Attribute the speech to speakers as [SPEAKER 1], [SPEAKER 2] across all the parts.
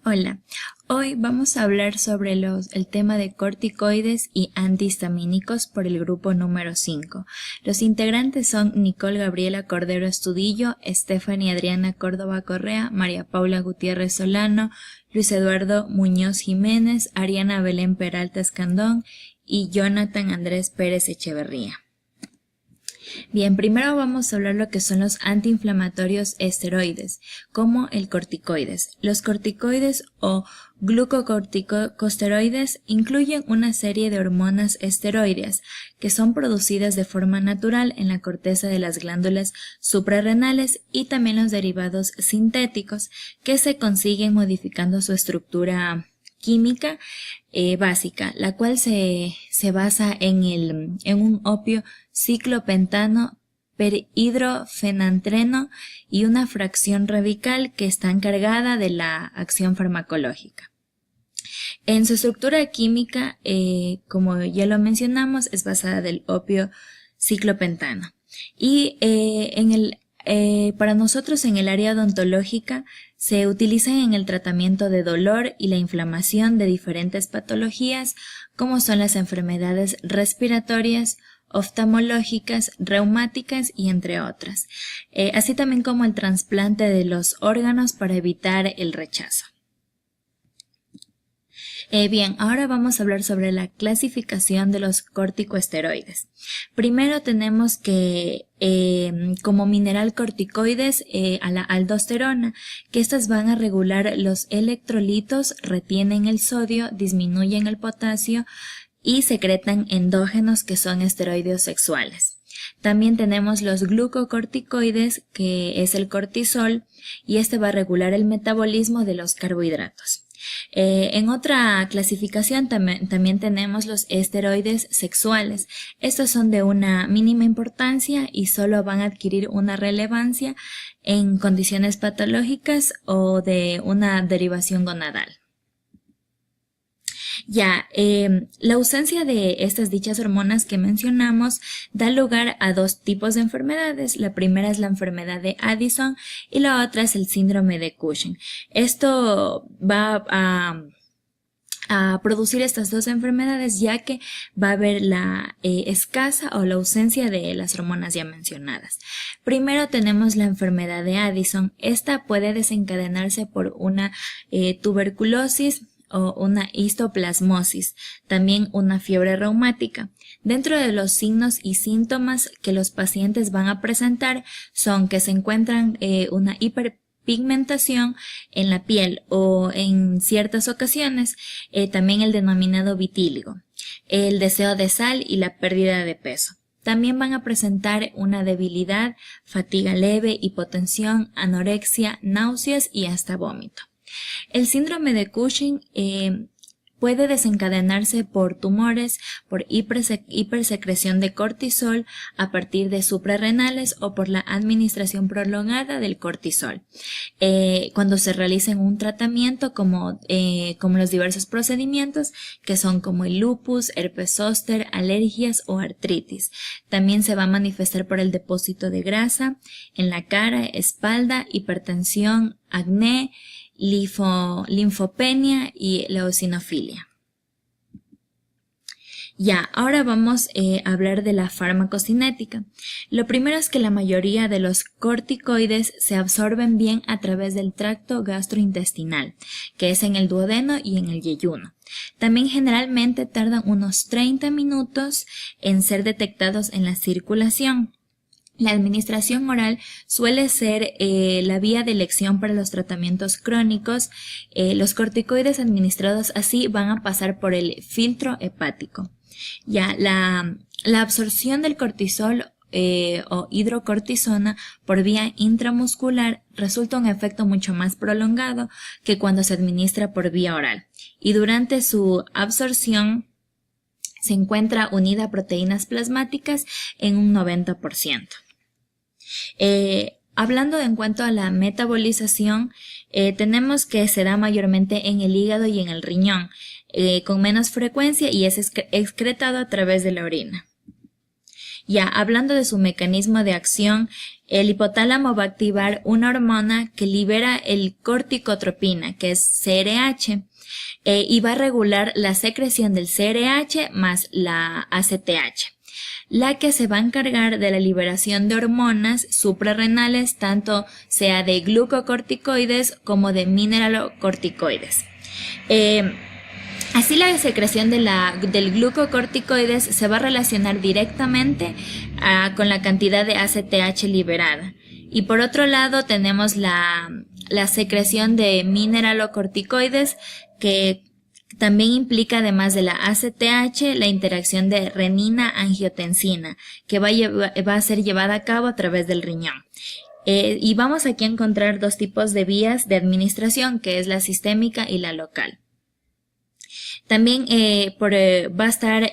[SPEAKER 1] Hola, hoy vamos a hablar sobre el tema de corticoides y antihistamínicos por el grupo número 5. Los integrantes son Nicole Gabriela Cordero Estudillo, Stephanie Adriana Córdoba Correa, María Paula Gutiérrez Solano, Luis Eduardo Muñoz Jiménez, Ariana Belén Peralta Escandón y Jonathan Andrés Pérez Echeverría. Bien, primero vamos a hablar lo que son los antiinflamatorios esteroides, como el corticoides. Los corticoides o glucocorticosteroides incluyen una serie de hormonas esteroideas que son producidas de forma natural en la corteza de las glándulas suprarrenales y también los derivados sintéticos que se consiguen modificando su estructura química básica, la cual se basa en un opio ciclopentano perhidrofenantreno y una fracción radical que está encargada de la acción farmacológica. En su estructura química, como ya lo mencionamos, es basada del opio ciclopentano. Y para nosotros en el área odontológica se utilizan en el tratamiento de dolor y la inflamación de diferentes patologías como son las enfermedades respiratorias, oftalmológicas, reumáticas y entre otras, así también como el trasplante de los órganos para evitar el rechazo. Bien, ahora vamos a hablar sobre la clasificación de los corticosteroides. Primero tenemos que como mineral corticoides a la aldosterona, que estas van a regular los electrolitos, retienen el sodio, disminuyen el potasio y secretan endógenos que son esteroides sexuales. También tenemos los glucocorticoides, que es el cortisol, y este va a regular el metabolismo de los carbohidratos. En otra clasificación también tenemos los esteroides sexuales. Estos son de una mínima importancia y solo van a adquirir una relevancia en condiciones patológicas o de una derivación gonadal. La ausencia de estas dichas hormonas que mencionamos da lugar a dos tipos de enfermedades. La primera es la enfermedad de Addison y la otra es el síndrome de Cushing. Esto va a producir estas dos enfermedades, ya que va a haber la escasa o la ausencia de las hormonas ya mencionadas. Primero tenemos la enfermedad de Addison. Esta puede desencadenarse por una tuberculosis o una histoplasmosis, también una fiebre reumática. Dentro de los signos y síntomas que los pacientes van a presentar son que se encuentran una hiperpigmentación en la piel o en ciertas ocasiones también el denominado vitíligo, el deseo de sal y la pérdida de peso. También van a presentar una debilidad, fatiga leve, hipotensión, anorexia, náuseas y hasta vómito. El síndrome de Cushing puede desencadenarse por tumores, por hipersecreción de cortisol a partir de suprarrenales o por la administración prolongada del cortisol. Cuando se realicen un tratamiento como los diversos procedimientos que son como el lupus, herpes zóster, alergias o artritis. También se va a manifestar por el depósito de grasa en la cara, espalda, hipertensión, acné, linfopenia y la eosinofilia. Ahora vamos a hablar de la farmacocinética. Lo primero es que la mayoría de los corticoides se absorben bien a través del tracto gastrointestinal, que es en el duodeno y en el yeyuno. También generalmente tardan unos 30 minutos en ser detectados en la circulación. La administración oral suele ser la vía de elección para los tratamientos crónicos. Los corticoides administrados así van a pasar por el filtro hepático. La absorción del cortisol o hidrocortisona por vía intramuscular resulta un efecto mucho más prolongado que cuando se administra por vía oral. Y durante su absorción se encuentra unida a proteínas plasmáticas en un 90%. Hablando en cuanto a la metabolización, tenemos que se da mayormente en el hígado y en el riñón, con menos frecuencia y es excretado a través de la orina. Ya hablando de su mecanismo de acción, el hipotálamo va a activar una hormona que libera el corticotropina, que es CRH, y va a regular la secreción del CRH más la ACTH, la que se va a encargar de la liberación de hormonas suprarrenales, tanto sea de glucocorticoides como de mineralocorticoides. Así la secreción del glucocorticoides se va a relacionar directamente con la cantidad de ACTH liberada. Y por otro lado tenemos la secreción de mineralocorticoides, que también implica, además de la ACTH, la interacción de renina-angiotensina, que va a ser llevada a cabo a través del riñón. Y vamos aquí a encontrar dos tipos de vías de administración, que es la sistémica y la local. También va a estar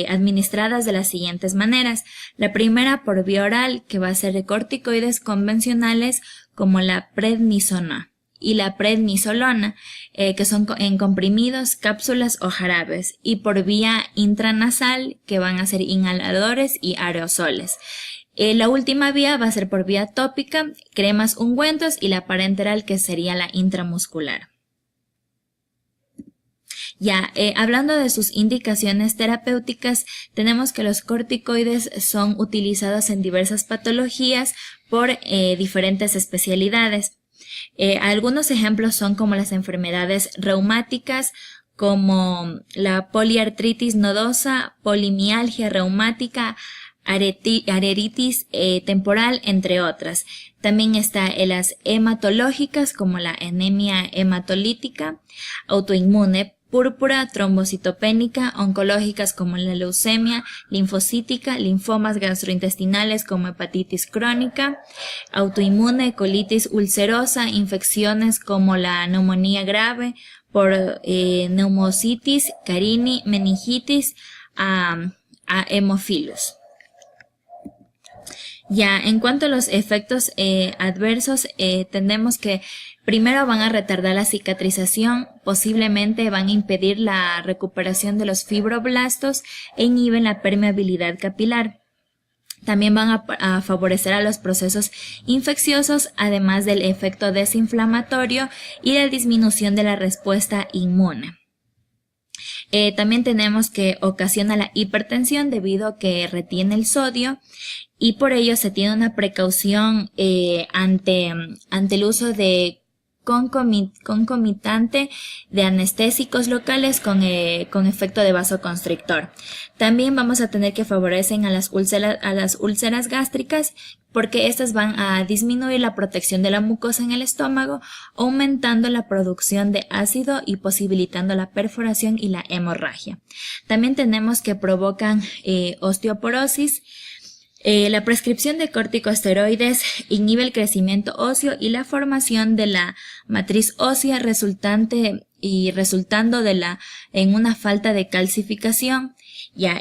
[SPEAKER 1] administradas de las siguientes maneras. La primera por vía oral, que va a ser de corticoides convencionales como la prednisona y la prednisolona, que son en comprimidos, cápsulas o jarabes, y por vía intranasal, que van a ser inhaladores y aerosoles. La última vía va a ser por vía tópica, cremas, ungüentos, y la parenteral, que sería la intramuscular. Ya, hablando de sus indicaciones terapéuticas, tenemos que los corticoides son utilizados en diversas patologías por diferentes especialidades. Algunos ejemplos son como las enfermedades reumáticas, como la poliartritis nodosa, polimialgia reumática, arteritis temporal, entre otras. También está las hematológicas, como la anemia hematolítica, autoinmune, púrpura, trombocitopénica, oncológicas como la leucemia, linfocítica, linfomas gastrointestinales como hepatitis crónica, autoinmune, colitis ulcerosa, infecciones como la neumonía grave por neumocitis, carini, meningitis, a hemofilus. Ya, en cuanto a los efectos adversos, tenemos que primero van a retardar la cicatrización, posiblemente van a impedir la recuperación de los fibroblastos e inhiben la permeabilidad capilar. También van a favorecer a los procesos infecciosos, además del efecto desinflamatorio y la disminución de la respuesta inmune. También tenemos que ocasiona la hipertensión debido a que retiene el sodio, y por ello se tiene una precaución ante el uso de concomitante de anestésicos locales con efecto de vasoconstrictor. También vamos a tener que favorecen a las úlceras gástricas, porque estas van a disminuir la protección de la mucosa en el estómago, aumentando la producción de ácido y posibilitando la perforación y la hemorragia. También tenemos que provocan osteoporosis. La prescripción de corticosteroides inhibe el crecimiento óseo y la formación de la matriz ósea resultando en una falta de calcificación,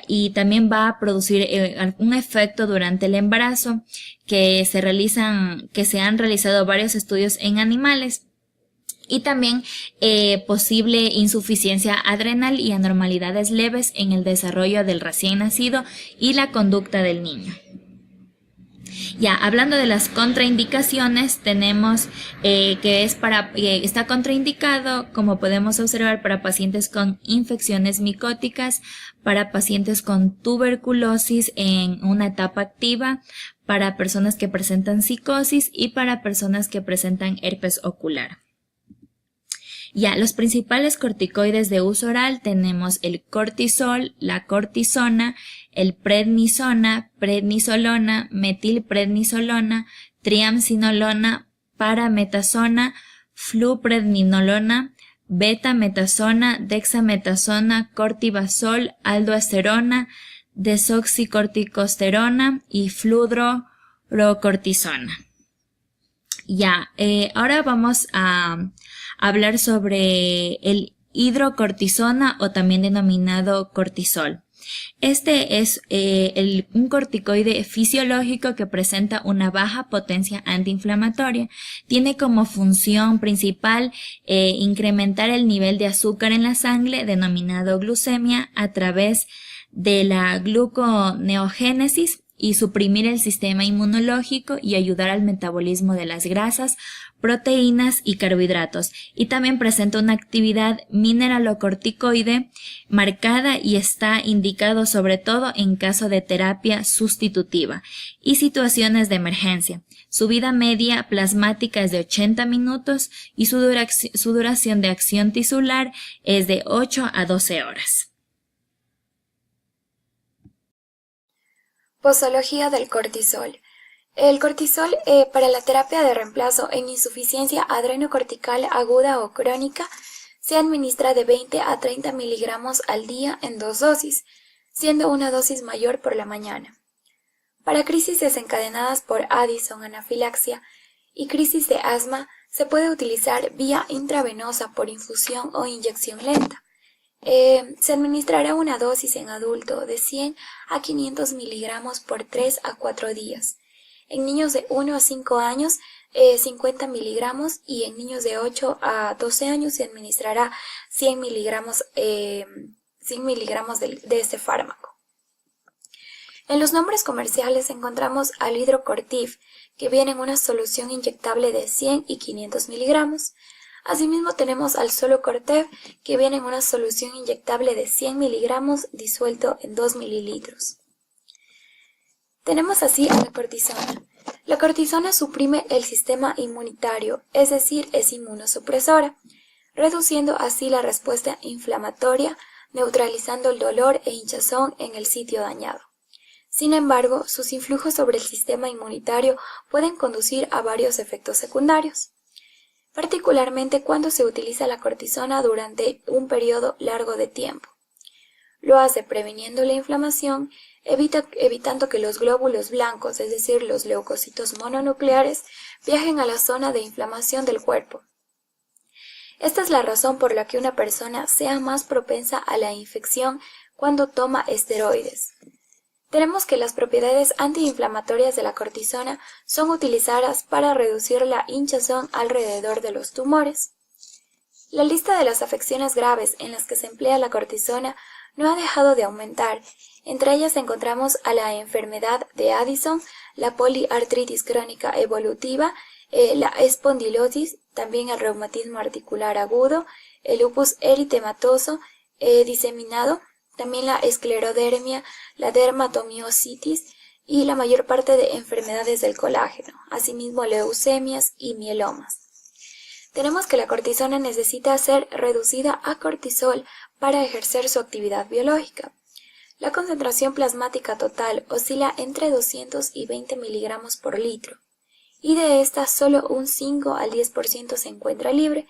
[SPEAKER 1] y también va a producir un efecto durante el embarazo, que se han realizado varios estudios en animales. Y también posible insuficiencia adrenal y anormalidades leves en el desarrollo del recién nacido y la conducta del niño. Ya, hablando de las contraindicaciones, tenemos que está contraindicado, como podemos observar, para pacientes con infecciones micóticas, para pacientes con tuberculosis en una etapa activa, para personas que presentan psicosis y para personas que presentan herpes ocular. Ya, los principales corticoides de uso oral tenemos el cortisol, la cortisona, el prednisona, prednisolona, metilprednisolona, triamcinolona, parametasona, flupredninolona, betametasona, dexametasona, cortibasol, aldosterona, desoxicorticosterona y fludrocortisona. Ya, ahora vamos a hablar sobre el hidrocortisona, o también denominado cortisol. Este es un corticoide fisiológico que presenta una baja potencia antiinflamatoria. Tiene como función principal incrementar el nivel de azúcar en la sangre, denominado glucemia, a través de la gluconeogénesis, y suprimir el sistema inmunológico y ayudar al metabolismo de las grasas, proteínas y carbohidratos. Y también presenta una actividad mineralocorticoide marcada y está indicado sobre todo en caso de terapia sustitutiva y situaciones de emergencia. Su vida media plasmática es de 80 minutos y su duración de acción tisular es de 8 a 12 horas.
[SPEAKER 2] Posología del cortisol. El cortisol para la terapia de reemplazo en insuficiencia adrenocortical aguda o crónica se administra de 20 a 30 miligramos al día en 2 dosis, siendo una dosis mayor por la mañana. Para crisis desencadenadas por Addison, anafilaxia y crisis de asma se puede utilizar vía intravenosa por infusión o inyección lenta. Se administrará una dosis en adulto de 100 a 500 miligramos por 3 a 4 días. En niños de 1 a 5 años, 50 miligramos y en niños de 8 a 12 años se administrará 100 miligramos de este fármaco. En los nombres comerciales encontramos al Hydrocortiv, que viene en una solución inyectable de 100 y 500 miligramos. Asimismo tenemos al Solocortev, que viene en una solución inyectable de 100 miligramos disuelto en 2 mililitros. Tenemos así a la cortisona. La cortisona suprime el sistema inmunitario, es decir, es inmunosupresora, reduciendo así la respuesta inflamatoria, neutralizando el dolor e hinchazón en el sitio dañado. Sin embargo, sus influjos sobre el sistema inmunitario pueden conducir a varios efectos secundarios, particularmente cuando se utiliza la cortisona durante un periodo largo de tiempo. Lo hace previniendo la inflamación, evitando que los glóbulos blancos, es decir, los leucocitos mononucleares, viajen a la zona de inflamación del cuerpo. Esta es la razón por la que una persona sea más propensa a la infección cuando toma esteroides. Tenemos que las propiedades antiinflamatorias de la cortisona son utilizadas para reducir la hinchazón alrededor de los tumores. La lista de las afecciones graves en las que se emplea la cortisona no ha dejado de aumentar. Entre ellas encontramos a la enfermedad de Addison, la poliartritis crónica evolutiva, la espondilosis, también el reumatismo articular agudo, el lupus eritematoso diseminado, también la esclerodermia, la dermatomiositis y la mayor parte de enfermedades del colágeno, asimismo leucemias y mielomas. Tenemos que la cortisona necesita ser reducida a cortisol para ejercer su actividad biológica. La concentración plasmática total oscila entre 200 y 20 miligramos por litro, y de esta solo un 5 al 10% se encuentra libre,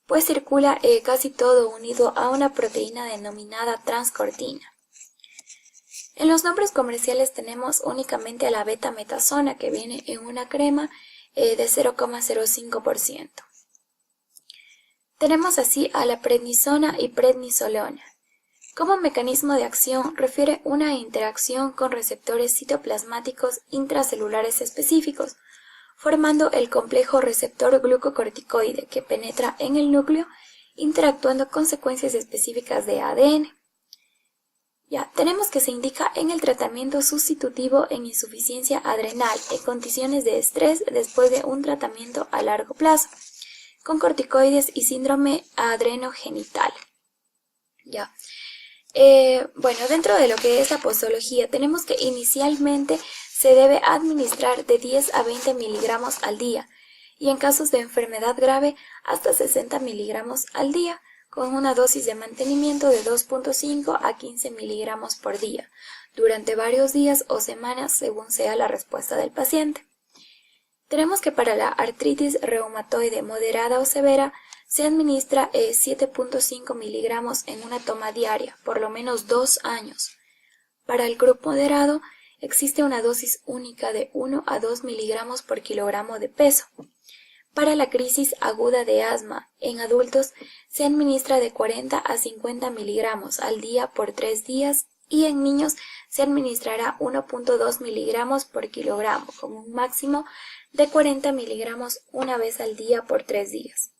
[SPEAKER 2] pues circula casi todo unido a una proteína denominada transcortina. En los nombres comerciales tenemos únicamente a la betametasona, que viene en una crema de 0,05%. Tenemos así a la prednisona y prednisolona. Como mecanismo de acción refiere una interacción con receptores citoplasmáticos intracelulares específicos, formando el complejo receptor glucocorticoide que penetra en el núcleo, interactuando con secuencias específicas de ADN. Tenemos que se indica en el tratamiento sustitutivo en insuficiencia adrenal en condiciones de estrés después de un tratamiento a largo plazo, con corticoides y síndrome adrenogenital. Dentro de lo que es la posología, tenemos que inicialmente se debe administrar de 10 a 20 miligramos al día y en casos de enfermedad grave hasta 60 miligramos al día, con una dosis de mantenimiento de 2.5 a 15 miligramos por día, durante varios días o semanas según sea la respuesta del paciente. Tenemos que para la artritis reumatoide moderada o severa se administra 7.5 miligramos en una toma diaria, por lo menos 2 años. Para el grupo moderado existe una dosis única de 1 a 2 miligramos por kilogramo de peso. Para la crisis aguda de asma en adultos se administra de 40 a 50 miligramos al día por 3 días y en niños se administrará 1.2 miligramos por kilogramo con un máximo de 40 miligramos una vez al día por 3 días.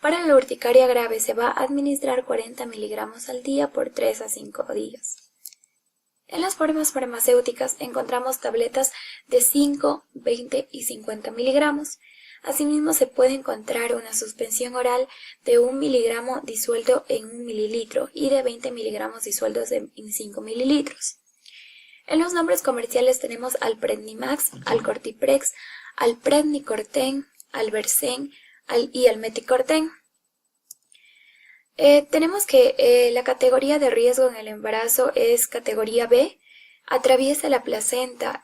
[SPEAKER 2] Para la urticaria grave se va a administrar 40 miligramos al día por 3 a 5 días. En las formas farmacéuticas encontramos tabletas de 5, 20 y 50 miligramos. Asimismo, se puede encontrar una suspensión oral de 1 miligramo disuelto en 1 mililitro y de 20 miligramos disueltos en 5 mililitros. En los nombres comerciales tenemos al Prednimax, al Cortiprex, al Prednicorten, al Versen y al Meticorten. Tenemos que la categoría de riesgo en el embarazo es categoría B, atraviesa la placenta.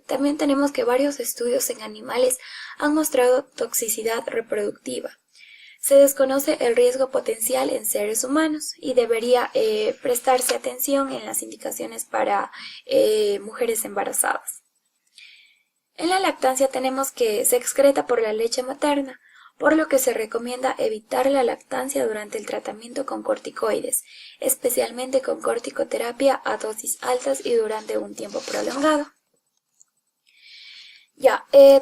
[SPEAKER 2] También tenemos que varios estudios en animales han mostrado toxicidad reproductiva. Se desconoce el riesgo potencial en seres humanos y debería prestarse atención en las indicaciones para mujeres embarazadas. En la lactancia tenemos que se excreta por la leche materna, por lo que se recomienda evitar la lactancia durante el tratamiento con corticoides, especialmente con corticoterapia a dosis altas y durante un tiempo prolongado.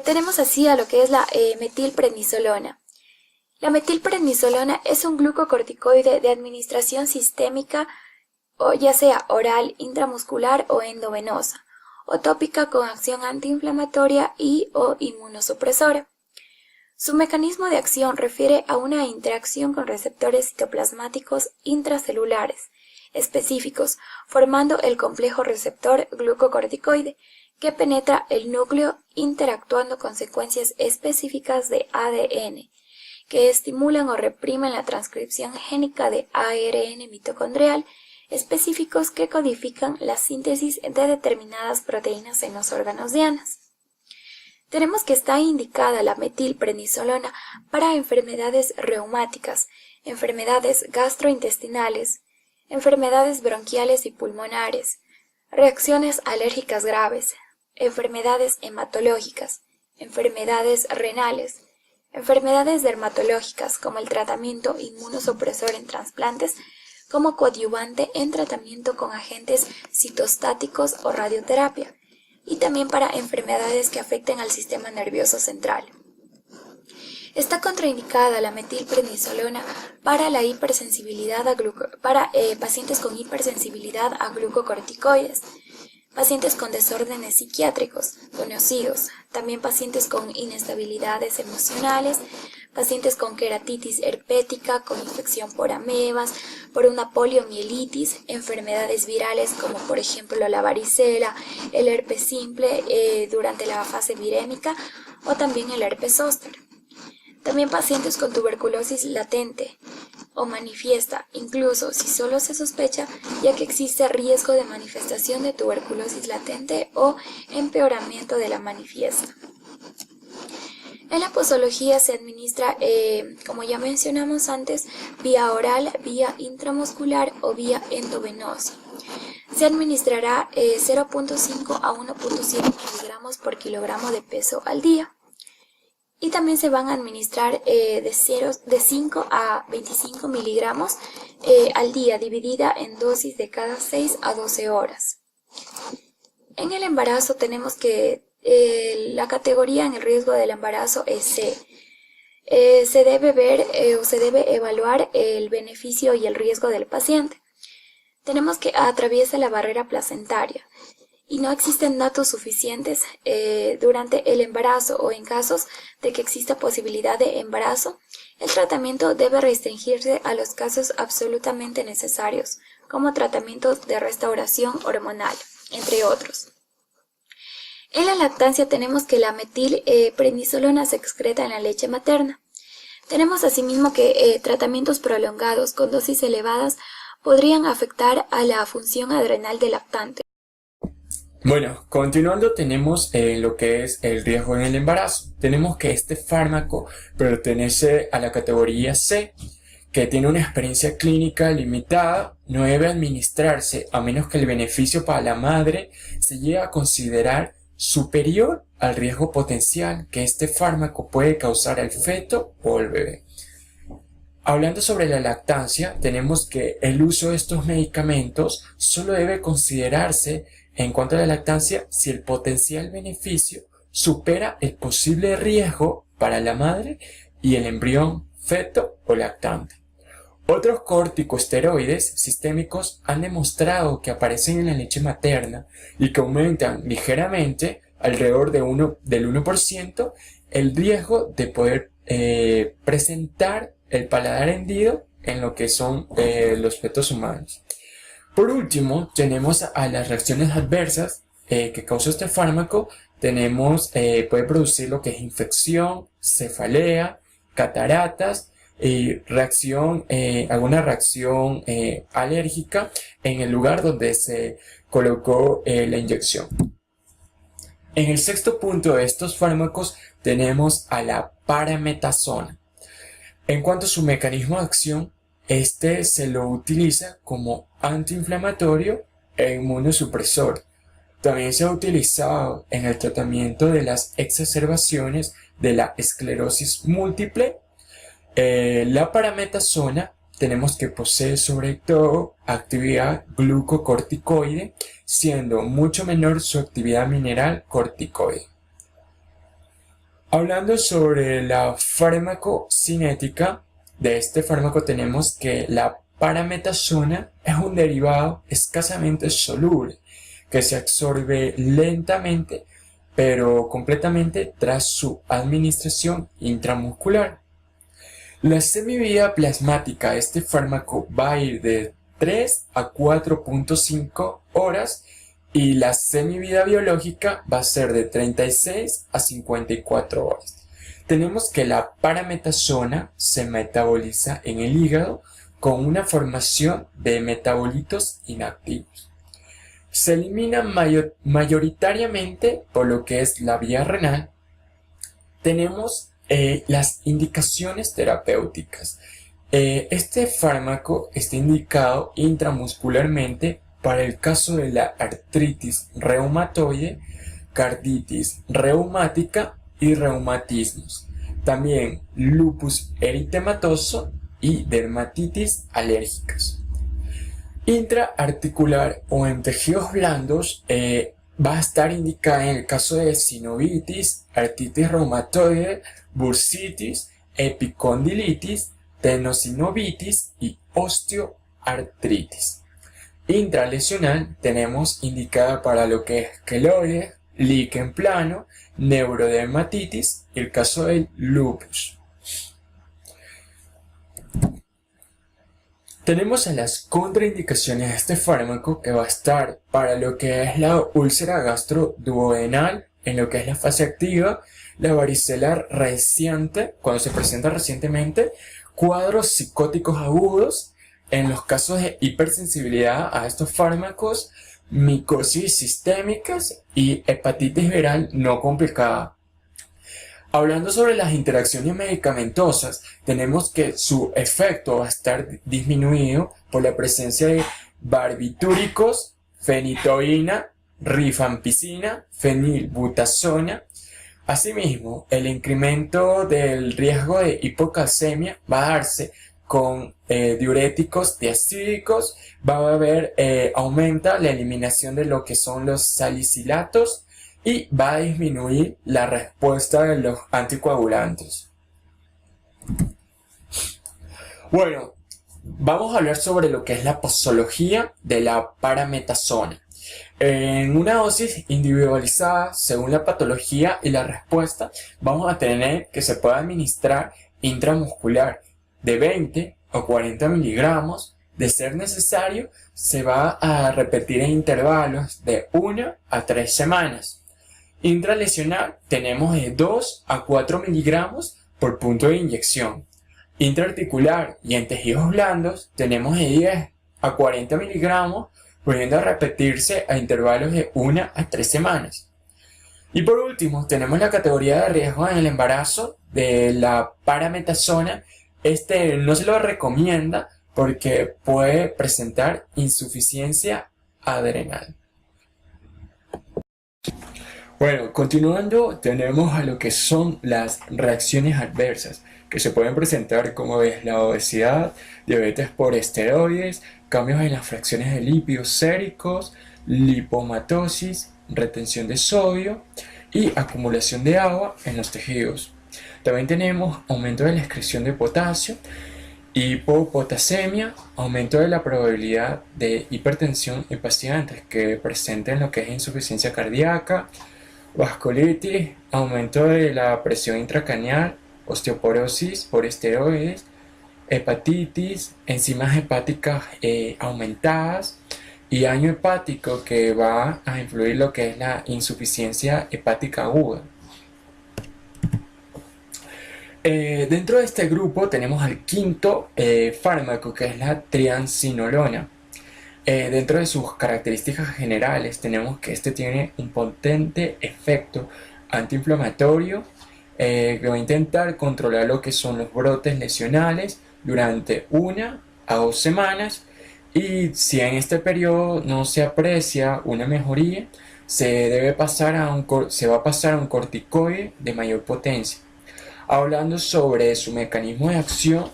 [SPEAKER 2] Tenemos así a lo que es la metilprednisolona. La metilprednisolona es un glucocorticoide de administración sistémica, o ya sea oral, intramuscular o endovenosa, o tópica con acción antiinflamatoria y o inmunosupresora. Su mecanismo de acción refiere a una interacción con receptores citoplasmáticos intracelulares específicos, formando el complejo receptor glucocorticoide, que penetra el núcleo interactuando con secuencias específicas de ADN, que estimulan o reprimen la transcripción génica de ARN mitocondrial, específicos que codifican la síntesis de determinadas proteínas en los órganos dianas. Tenemos que está indicada la metilprednisolona para enfermedades reumáticas, enfermedades gastrointestinales, enfermedades bronquiales y pulmonares, reacciones alérgicas graves, enfermedades hematológicas, enfermedades renales, enfermedades dermatológicas como el tratamiento inmunosupresor en trasplantes, como coadyuvante en tratamiento con agentes citostáticos o radioterapia, y también para enfermedades que afecten al sistema nervioso central. Está contraindicada la metilprednisolona para la hipersensibilidad para pacientes con hipersensibilidad a glucocorticoides, pacientes con desórdenes psiquiátricos conocidos, también pacientes con inestabilidades emocionales, pacientes con queratitis herpética, con infección por amebas, por una poliomielitis, enfermedades virales como por ejemplo la varicela, el herpes simple durante la fase virémica o también el herpes zóster. También pacientes con tuberculosis latente o manifiesta, incluso si solo se sospecha, ya que existe riesgo de manifestación de tuberculosis latente o empeoramiento de la manifiesta. En la posología se administra, como ya mencionamos antes, vía oral, vía intramuscular o vía endovenosa. Se administrará 0.5 a 1.7 miligramos por kilogramo de peso al día. Y también se van a administrar de 5 a 25 miligramos al día, dividida en dosis de cada 6 a 12 horas. En el embarazo tenemos que la categoría en el riesgo del embarazo es C. Se debe ver o se debe evaluar el beneficio y el riesgo del paciente. Tenemos que atraviesa la barrera placentaria y no existen datos suficientes durante el embarazo o en casos de que exista posibilidad de embarazo. El tratamiento debe restringirse a los casos absolutamente necesarios, como tratamientos de restauración hormonal, entre otros. En la lactancia tenemos que la metilprednisolona se excreta en la leche materna. Tenemos asimismo que tratamientos prolongados con dosis elevadas podrían afectar a la función adrenal del lactante.
[SPEAKER 3] Bueno, continuando tenemos lo que es el riesgo en el embarazo. Tenemos que este fármaco pertenece a la categoría C, que tiene una experiencia clínica limitada, no debe administrarse a menos que el beneficio para la madre se llegue a considerar superior al riesgo potencial que este fármaco puede causar al feto o al bebé. Hablando sobre la lactancia, tenemos que el uso de estos medicamentos solo debe considerarse en cuanto a la lactancia si el potencial beneficio supera el posible riesgo para la madre y el embrión, feto o lactante. Otros corticosteroides sistémicos han demostrado que aparecen en la leche materna y que aumentan ligeramente, alrededor del 1%, el riesgo de poder presentar el paladar hendido en lo que son los fetos humanos. Por último, tenemos a las reacciones adversas que causa este fármaco. Puede producir lo que es infección, cefalea, cataratas y alguna reacción alérgica en el lugar donde se colocó la inyección. En el sexto punto de estos fármacos tenemos a la parametasona. En cuanto a su mecanismo de acción, este se lo utiliza como antiinflamatorio e inmunosupresor. También se ha utilizado en el tratamiento de las exacerbaciones de la esclerosis múltiple. La parametasona tenemos que posee sobre todo actividad glucocorticoide, siendo mucho menor su actividad mineral corticoide. Hablando sobre la farmacocinética de este fármaco, tenemos que la parametasona es un derivado escasamente soluble que se absorbe lentamente pero completamente tras su administración intramuscular. La semivida plasmática de este fármaco va a ir de 3 a 4.5 horas y la semivida biológica va a ser de 36 a 54 horas. Tenemos que la parametasona se metaboliza en el hígado con una formación de metabolitos inactivos. Se elimina mayoritariamente por lo que es la vía renal. Tenemos las indicaciones terapéuticas. Este fármaco está indicado intramuscularmente para el caso de la artritis reumatoide, carditis reumática y reumatismos. También lupus eritematoso y dermatitis alérgicas. Intraarticular o en tejidos blandos va a estar indicada en el caso de sinovitis, artritis reumatoide, bursitis, epicondilitis, tenosinovitis y osteoartritis. Intralesional tenemos indicada para lo que es queloides, líquen plano, neurodermatitis y el caso del lupus. Tenemos a las contraindicaciones de este fármaco, que va a estar para lo que es la úlcera gastroduodenal, en lo que es la fase activa, la varicela reciente, cuando se presenta recientemente, cuadros psicóticos agudos, en los casos de hipersensibilidad a estos fármacos, micosis sistémicas y hepatitis viral no complicada. Hablando sobre las interacciones medicamentosas, tenemos que su efecto va a estar disminuido por la presencia de barbitúricos, fenitoína, rifampicina, fenilbutazona. Asimismo, el incremento del riesgo de hipocalcemia va a darse con diuréticos diacídicos. Va a haber, aumenta la eliminación de lo que son los salicilatos y va a disminuir la respuesta de los anticoagulantes. Bueno, vamos a hablar sobre lo que es la posología de la parametasona. En una dosis individualizada, según la patología y la respuesta, vamos a tener que se puede administrar intramuscular de 20 o 40 miligramos. De ser necesario, se va a repetir en intervalos de 1 a 3 semanas. Intralesional tenemos de 2 a 4 miligramos por punto de inyección. Intraarticular y en tejidos blandos tenemos de 10 a 40 miligramos, pudiendo repetirse a intervalos de 1 a 3 semanas. Y por último, tenemos la categoría de riesgo en el embarazo de la parametasona. Este no se lo recomienda porque puede presentar insuficiencia adrenal. Bueno, continuando, tenemos a lo que son las reacciones adversas que se pueden presentar, como es la obesidad, diabetes por esteroides, cambios en las fracciones de lípidos séricos, lipomatosis, retención de sodio y acumulación de agua en los tejidos. También tenemos aumento de la excreción de potasio Hipopotasemia, aumento de la probabilidad de hipertensión en pacientes que presenten lo que es insuficiencia cardíaca, vasculitis, aumento de la presión intracraneal, osteoporosis por esteroides, hepatitis, enzimas hepáticas aumentadas y daño hepático que va a influir lo que es la insuficiencia hepática aguda. Dentro de este grupo tenemos al quinto fármaco, que es la triamcinolona. Dentro de sus características generales tenemos que este tiene un potente efecto antiinflamatorio que va a intentar controlar lo que son los brotes lesionales durante 1 a 2 semanas, y si en este periodo no se aprecia una mejoría, se va a pasar a un corticoide de mayor potencia. Hablando sobre su mecanismo de acción,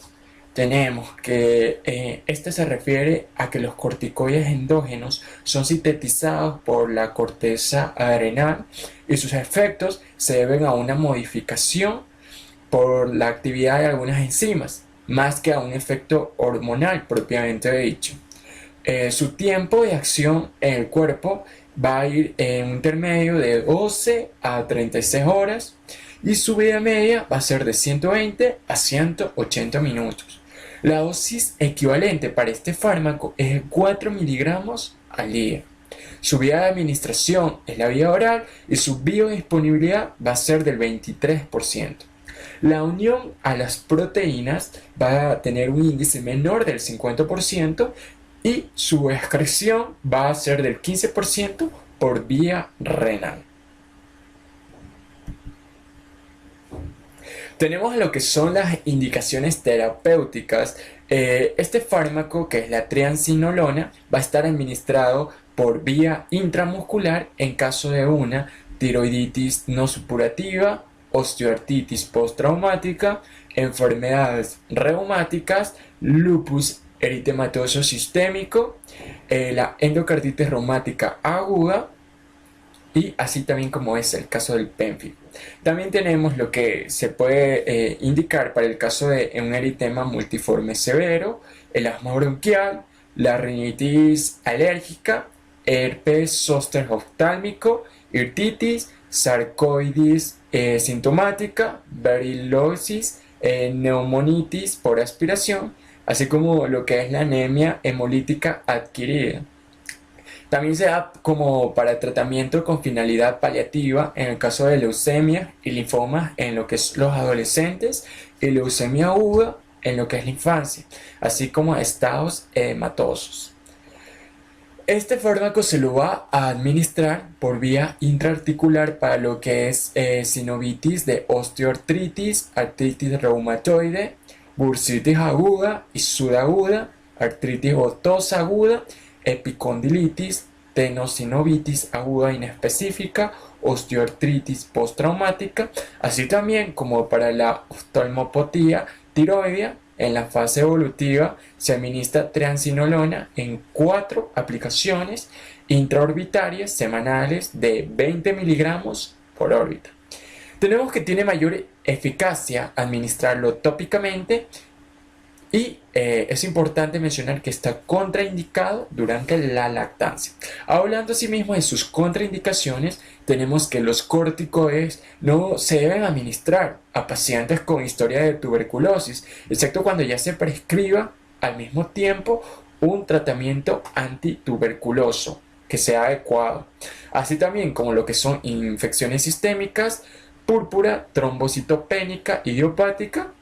[SPEAKER 3] tenemos que este se refiere a que los corticoides endógenos son sintetizados por la corteza adrenal y sus efectos se deben a una modificación por la actividad de algunas enzimas, más que a un efecto hormonal propiamente dicho. Su tiempo de acción en el cuerpo va a ir en un intermedio de 12 a 36 horas y su vida media va a ser de 120 a 180 minutos. La dosis equivalente para este fármaco es de 4 miligramos al día. Su vía de administración es la vía oral y su biodisponibilidad va a ser del 23%. La unión a las proteínas va a tener un índice menor del 50% y su excreción va a ser del 15% por vía renal. Tenemos lo que son las indicaciones terapéuticas. Este fármaco, que es la triamcinolona, va a estar administrado por vía intramuscular en caso de una tiroiditis no supurativa, osteoartritis postraumática, enfermedades reumáticas, lupus eritematoso sistémico, la endocarditis reumática aguda, y así también como es el caso del PENFIL. También tenemos lo que se puede indicar para el caso de un eritema multiforme severo, el asma bronquial, la rinitis alérgica, herpes zóster oftálmico, hirtitis, sarcoides sintomática, varilosis, neumonitis por aspiración, así como lo que es la anemia hemolítica adquirida. También se da como para tratamiento con finalidad paliativa en el caso de leucemia y linfomas en lo que es los adolescentes y leucemia aguda en lo que es la infancia, así como estados edematosos. Este fármaco se lo va a administrar por vía intraarticular para lo que es sinovitis de osteoartritis, artritis reumatoide, bursitis aguda y sudaguda, artritis gotosa aguda, epicondilitis, tenosinovitis aguda inespecífica, osteoartritis postraumática, así también como para la oftalmopatía tiroidea. En la fase evolutiva se administra triamcinolona en 4 aplicaciones intraorbitarias semanales de 20 miligramos por órbita. Tenemos que tiene mayor eficacia administrarlo tópicamente y es importante mencionar que está contraindicado durante la lactancia. Hablando asimismo de sus contraindicaciones, tenemos que los corticoides no se deben administrar a pacientes con historia de tuberculosis, excepto cuando ya se prescriba al mismo tiempo un tratamiento antituberculoso que sea adecuado, así también como lo que son infecciones sistémicas, púrpura, trombocitopénica, idiopática,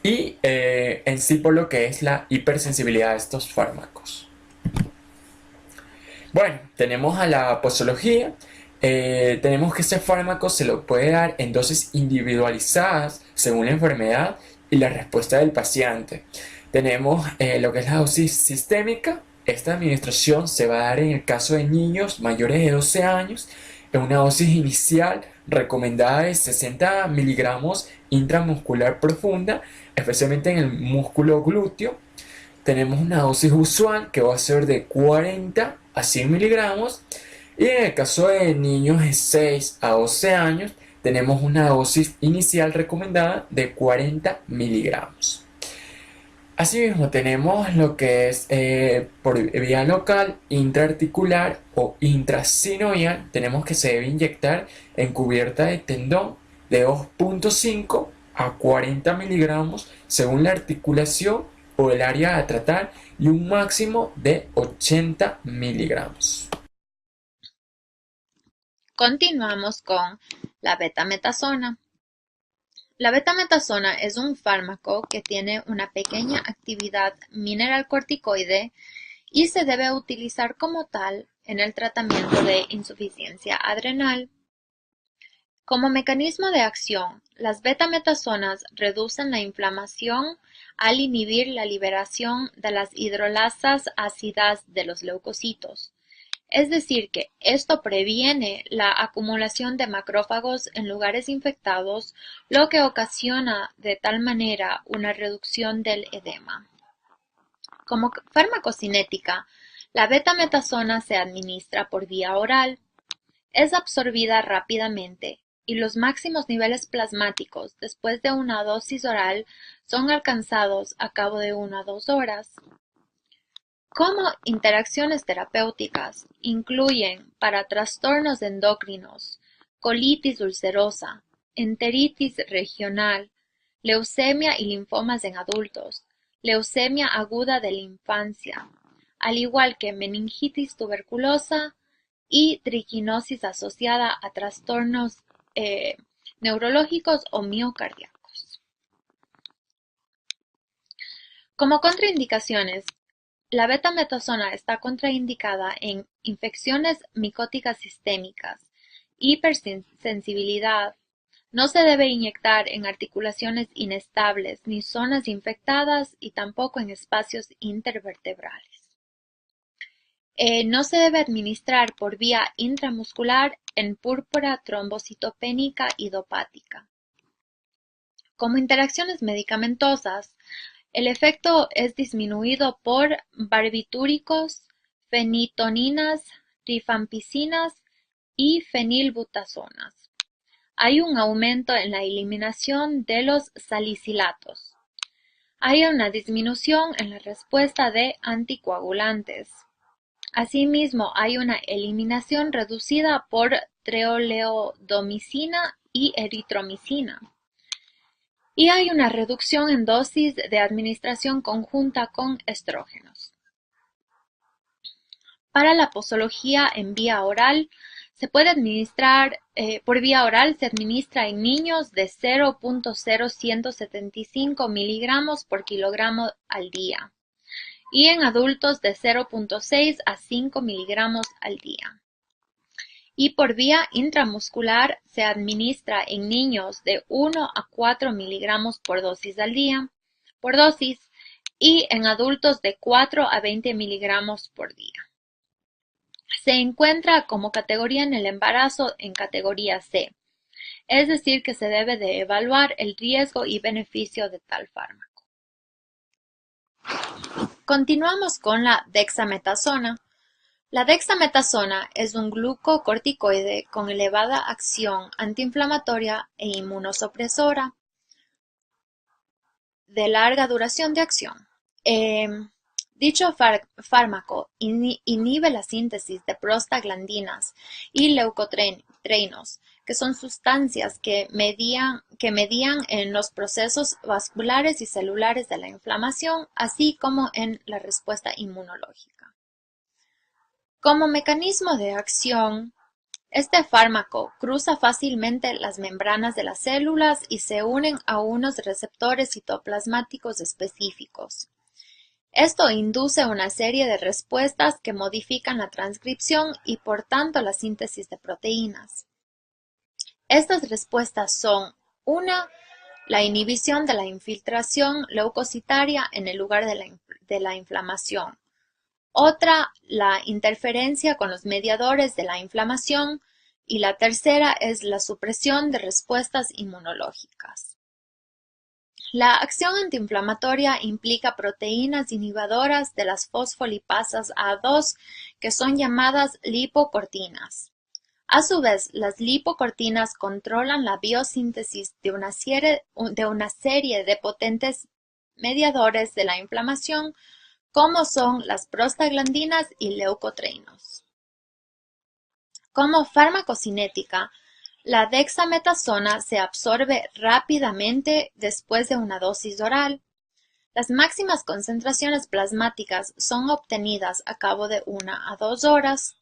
[SPEAKER 3] y en sí por lo que es la hipersensibilidad de estos fármacos. Bueno, tenemos a la posología. Tenemos que este fármaco se lo puede dar en dosis individualizadas según la enfermedad y la respuesta del paciente. Tenemos lo que es la dosis sistémica. Esta administración se va a dar en el caso de niños mayores de 12 años en una dosis inicial recomendada de 60 miligramos intramuscular profunda, especialmente en el músculo glúteo. Tenemos una dosis usual que va a ser de 40 a 100 miligramos, y en el caso de niños de 6 a 12 años tenemos una dosis inicial recomendada de 40 miligramos. Asimismo, tenemos lo que es por vía local, intraarticular o intrasinovial. Tenemos que se debe inyectar en cubierta de tendón de 2,5 a 40 miligramos según la articulación o el área a tratar y un máximo de 80 miligramos.
[SPEAKER 4] Continuamos con la betametasona. La betametasona es un fármaco que tiene una pequeña actividad mineralcorticoide y se debe utilizar como tal en el tratamiento de insuficiencia adrenal. Como mecanismo de acción, las betametasonas reducen la inflamación al inhibir la liberación de las hidrolasas ácidas de los leucocitos. Es decir que esto previene la acumulación de macrófagos en lugares infectados, lo que ocasiona de tal manera una reducción del edema. Como farmacocinética, la betametasona se administra por vía oral, es absorbida rápidamente y los máximos niveles plasmáticos después de una dosis oral son alcanzados a cabo de 1 a 2 horas. Como interacciones terapéuticas incluyen para trastornos endocrinos, colitis ulcerosa, enteritis regional, leucemia y linfomas en adultos, leucemia aguda de la infancia, al igual que meningitis tuberculosa y triquinosis asociada a trastornos neurológicos o miocardíacos. Como contraindicaciones, la betametasona está contraindicada en infecciones micóticas sistémicas, hipersensibilidad, no se debe inyectar en articulaciones inestables ni zonas infectadas y tampoco en espacios intervertebrales. No se debe administrar por vía intramuscular en púrpura trombocitopénica idiopática. Como interacciones medicamentosas, el efecto es disminuido por barbitúricos, fenitoninas, rifampicinas y fenilbutazonas. Hay un aumento en la eliminación de los salicilatos. Hay una disminución en la respuesta de anticoagulantes. Asimismo, hay una eliminación reducida por treoleodomicina y eritromicina. Y hay una reducción en dosis de administración conjunta con estrógenos. Para la posología en vía oral, se puede administrar por vía oral, se administra en niños de 0,0175 miligramos por kilogramo al día y en adultos de 0,6 a 5 miligramos al día. Y por vía intramuscular se administra en niños de 1 a 4 miligramos por dosis al día, y en adultos de 4 a 20 miligramos por día. Se encuentra como categoría en el embarazo en categoría C, es decir que se debe de evaluar el riesgo y beneficio de tal fármaco. Continuamos con la dexametasona. La dexametasona es un glucocorticoide con elevada acción antiinflamatoria e inmunosupresora de larga duración de acción. Dicho fármaco inhibe la síntesis de prostaglandinas y leucotreinos, que son sustancias que medían en los procesos vasculares y celulares de la inflamación, así como en la respuesta inmunológica. Como mecanismo de acción, este fármaco cruza fácilmente las membranas de las células y se unen a unos receptores citoplasmáticos específicos. Esto induce una serie de respuestas que modifican la transcripción y por tanto la síntesis de proteínas. Estas respuestas son: 1. La inhibición de la infiltración leucocitaria en el lugar de la inflamación. Otra, la interferencia con los mediadores de la inflamación. Y la tercera es la supresión de respuestas inmunológicas. La acción antiinflamatoria implica proteínas inhibidoras de las fosfolipasas A2 que son llamadas lipocortinas. A su vez, las lipocortinas controlan la biosíntesis de una serie de potentes mediadores de la inflamación, como son las prostaglandinas y leucotrienos. Como farmacocinética, la dexametasona se absorbe rápidamente después de una dosis oral. Las máximas concentraciones plasmáticas son obtenidas a cabo de 1 a 2 horas.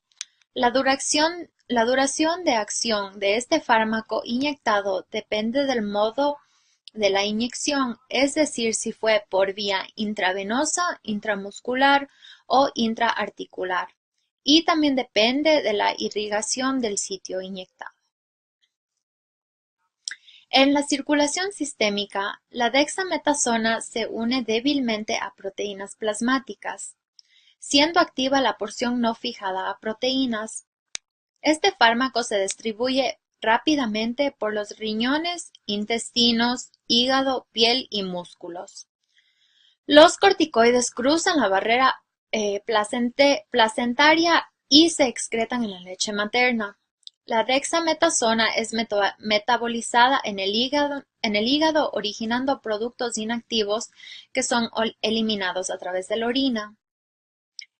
[SPEAKER 4] La duración de acción de este fármaco inyectado depende del modo de la inyección, es decir, si fue por vía intravenosa, intramuscular o intraarticular, y también depende de la irrigación del sitio inyectado. En la circulación sistémica, la dexametasona se une débilmente a proteínas plasmáticas, siendo activa la porción no fijada a proteínas. Este fármaco se distribuye rápidamente por los riñones, intestinos, hígado, piel y músculos. Los corticoides cruzan la barrera placentaria y se excretan en la leche materna. La dexametasona es metabolizada en el hígado originando productos inactivos que son eliminados a través de la orina.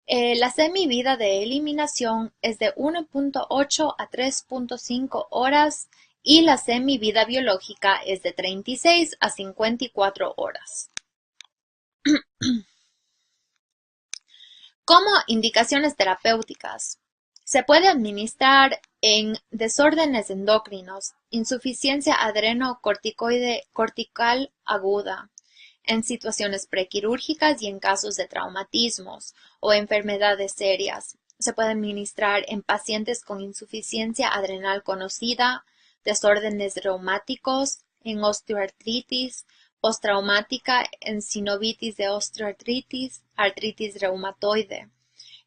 [SPEAKER 4] La semivida de eliminación es de 1.8 a 3.5 horas y la semivida biológica es de 36 a 54 horas. Como indicaciones terapéuticas, se puede administrar en desórdenes endocrinos, insuficiencia adrenocortical aguda, en situaciones prequirúrgicas y en casos de traumatismos o enfermedades serias. Se puede administrar en pacientes con insuficiencia adrenal conocida, desórdenes reumáticos, en osteoartritis postraumática, en sinovitis de osteoartritis, artritis reumatoide,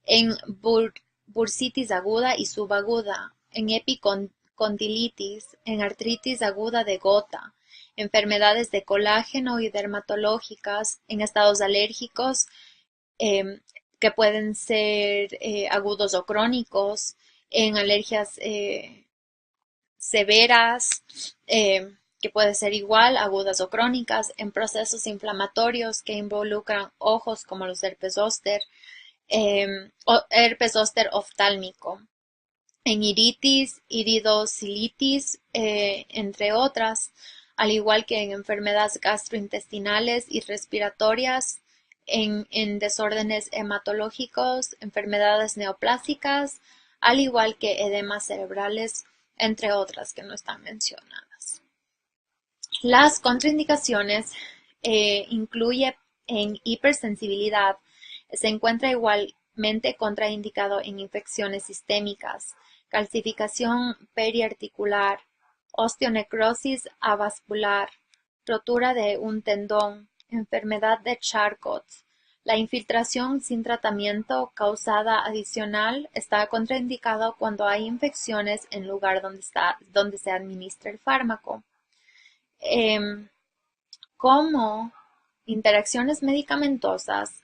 [SPEAKER 4] en bursitis aguda y subaguda, en epicondilitis, en artritis aguda de gota, enfermedades de colágeno y dermatológicas, en estados alérgicos que pueden ser agudos o crónicos, en alergias severas, que puede ser igual, agudas o crónicas, en procesos inflamatorios que involucran ojos como los herpes zóster, herpes zóster oftálmico, en iritis, iridocilitis, entre otras, al igual que en enfermedades gastrointestinales y respiratorias, en desórdenes hematológicos, enfermedades neoplásicas, al igual que edemas cerebrales, entre otras que no están mencionadas. Las contraindicaciones incluye en hipersensibilidad, se encuentra igualmente contraindicado en infecciones sistémicas, calcificación periarticular, osteonecrosis avascular, rotura de un tendón, enfermedad de Charcot. La infiltración sin tratamiento causada adicional está contraindicado cuando hay infecciones en el lugar donde se administra el fármaco. Como interacciones medicamentosas,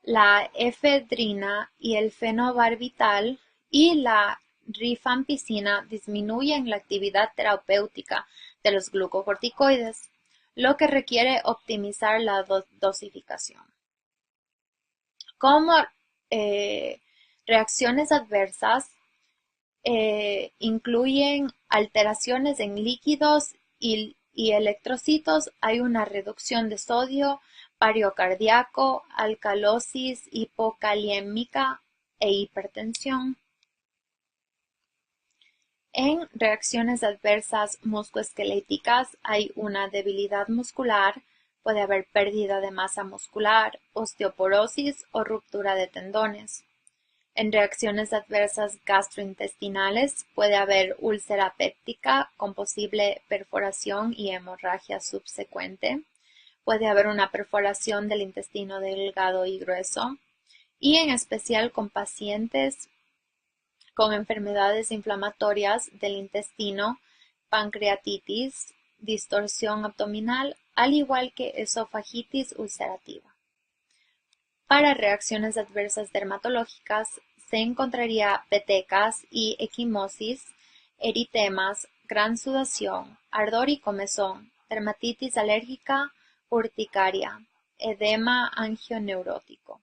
[SPEAKER 4] la efedrina y el fenobarbital y la rifampicina disminuyen la actividad terapéutica de los glucocorticoides, lo que requiere optimizar la dosificación. Como reacciones adversas, incluyen alteraciones en líquidos y electrocitos, hay una reducción de sodio, paro cardíaco, alcalosis hipocaliémica e hipertensión. En reacciones adversas musculoesqueléticas hay una debilidad muscular, puede haber pérdida de masa muscular, osteoporosis o ruptura de tendones. En reacciones adversas gastrointestinales puede haber úlcera péptica con posible perforación y hemorragia subsecuente. Puede haber una perforación del intestino delgado y grueso, y en especial con pacientes con enfermedades inflamatorias del intestino, pancreatitis, distorsión abdominal, al igual que esofagitis ulcerativa. Para reacciones adversas dermatológicas se encontraría petecas y equimosis, eritemas, gran sudación, ardor y comezón, dermatitis alérgica, urticaria, edema angioneurótico.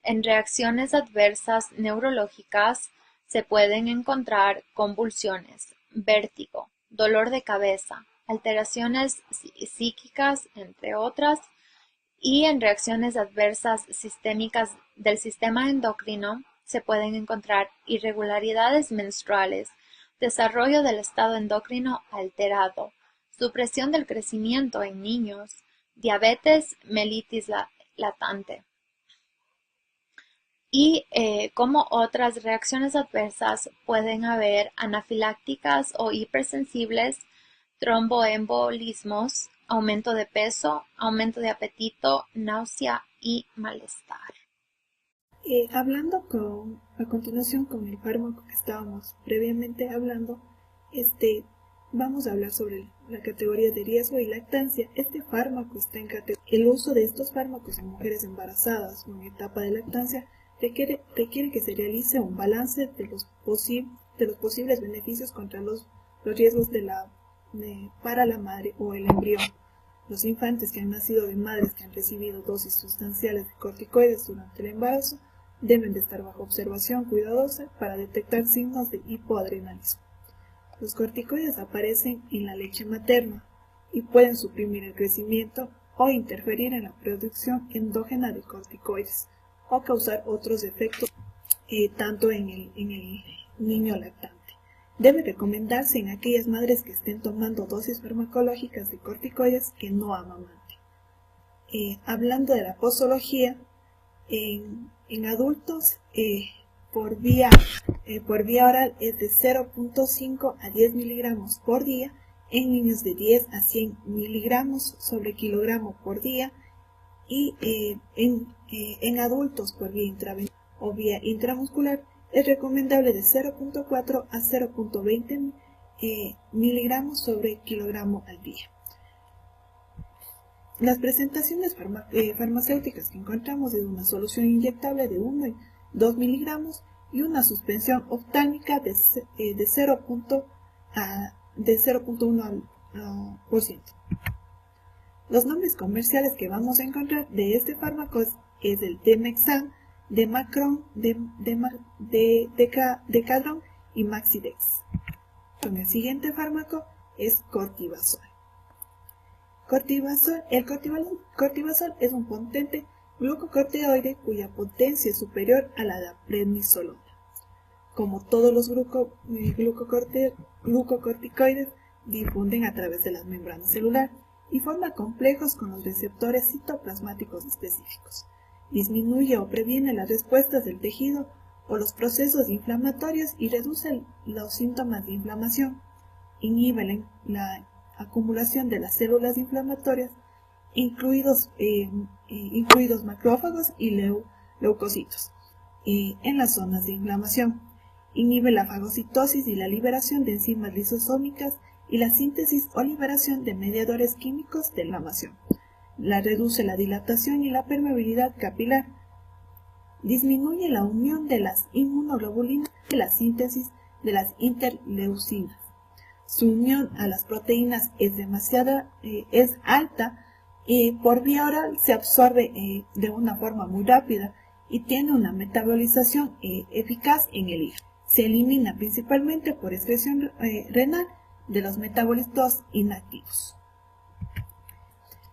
[SPEAKER 4] En reacciones adversas neurológicas se pueden encontrar convulsiones, vértigo, dolor de cabeza, alteraciones psíquicas, entre otras, y en reacciones adversas sistémicas del sistema endocrino se pueden encontrar irregularidades menstruales, desarrollo del estado endocrino alterado, supresión del crecimiento en niños, diabetes mellitus latente. Y como otras reacciones adversas pueden haber anafilácticas o hipersensibles, tromboembolismos, aumento de peso, aumento de apetito, náusea y malestar.
[SPEAKER 5] Hablando a continuación con el fármaco que estábamos previamente hablando, vamos a hablar sobre la categoría de riesgo y lactancia. Este fármaco está en categoría. El uso de estos fármacos en mujeres embarazadas o en etapa de lactancia requiere que se realice un balance de los posibles beneficios contra los riesgos para la madre o el embrión. Los infantes que han nacido de madres que han recibido dosis sustanciales de corticoides durante el embarazo deben de estar bajo observación cuidadosa para detectar signos de hipoadrenalismo. Los corticoides aparecen en la leche materna y pueden suprimir el crecimiento o interferir en la producción endógena de corticoides o causar otros efectos tanto en el niño lactante. Debe recomendarse en aquellas madres que estén tomando dosis farmacológicas de corticoides que no amamanten. Hablando de la posología, en adultos por vía oral es de 0.5 a 10 miligramos por día, en niños de 10 a 100 miligramos sobre kilogramo por día y en adultos por vía intravenosa o vía intramuscular es recomendable de 0.4 a 0.20 miligramos sobre kilogramo al día. Las presentaciones farmacéuticas que encontramos es una solución inyectable de 1 y 2 miligramos y una suspensión oftálmica de 0.1%. Los nombres comerciales que vamos a encontrar de este fármaco es el Demexan, Demacron, Decadron y Maxidex. El siguiente fármaco es Cortibazol. El cortibazol es un potente glucocorticoide cuya potencia es superior a la de la prednisolona. Como todos los glucocorticoides, difunden a través de las membranas celulares y forma complejos con los receptores citoplasmáticos específicos. Disminuye o previene las respuestas del tejido o los procesos inflamatorios y reduce los síntomas de inflamación. Inhibe la acumulación de las células inflamatorias, incluidos macrófagos y leucocitos, en las zonas de inflamación. Inhibe la fagocitosis y la liberación de enzimas lisosómicas y la síntesis o liberación de mediadores químicos de inflamación. Reduce la dilatación y la permeabilidad capilar. Disminuye la unión de las inmunoglobulinas y la síntesis de las interleucinas. Su unión a las proteínas es alta y por vía oral se absorbe de una forma muy rápida y tiene una metabolización eficaz en el hígado. Se elimina principalmente por excreción renal de los metabolitos inactivos.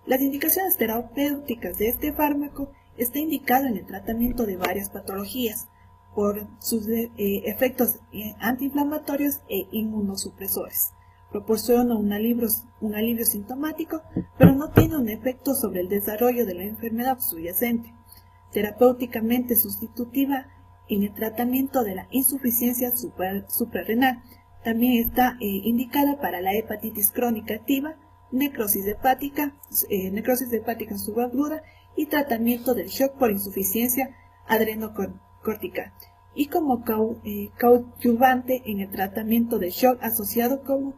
[SPEAKER 5] Las indicaciones terapéuticas de este fármaco está indicado en el tratamiento de varias patologías por sus efectos antiinflamatorios e inmunosupresores. Proporciona un alivio sintomático, pero no tiene un efecto sobre el desarrollo de la enfermedad subyacente. Terapéuticamente sustitutiva en el tratamiento de la insuficiencia suprarrenal. También está indicada para la hepatitis crónica activa, necrosis hepática subaguda y tratamiento del shock por insuficiencia adrenocortical. Y como coadyuvante en el tratamiento del shock asociado con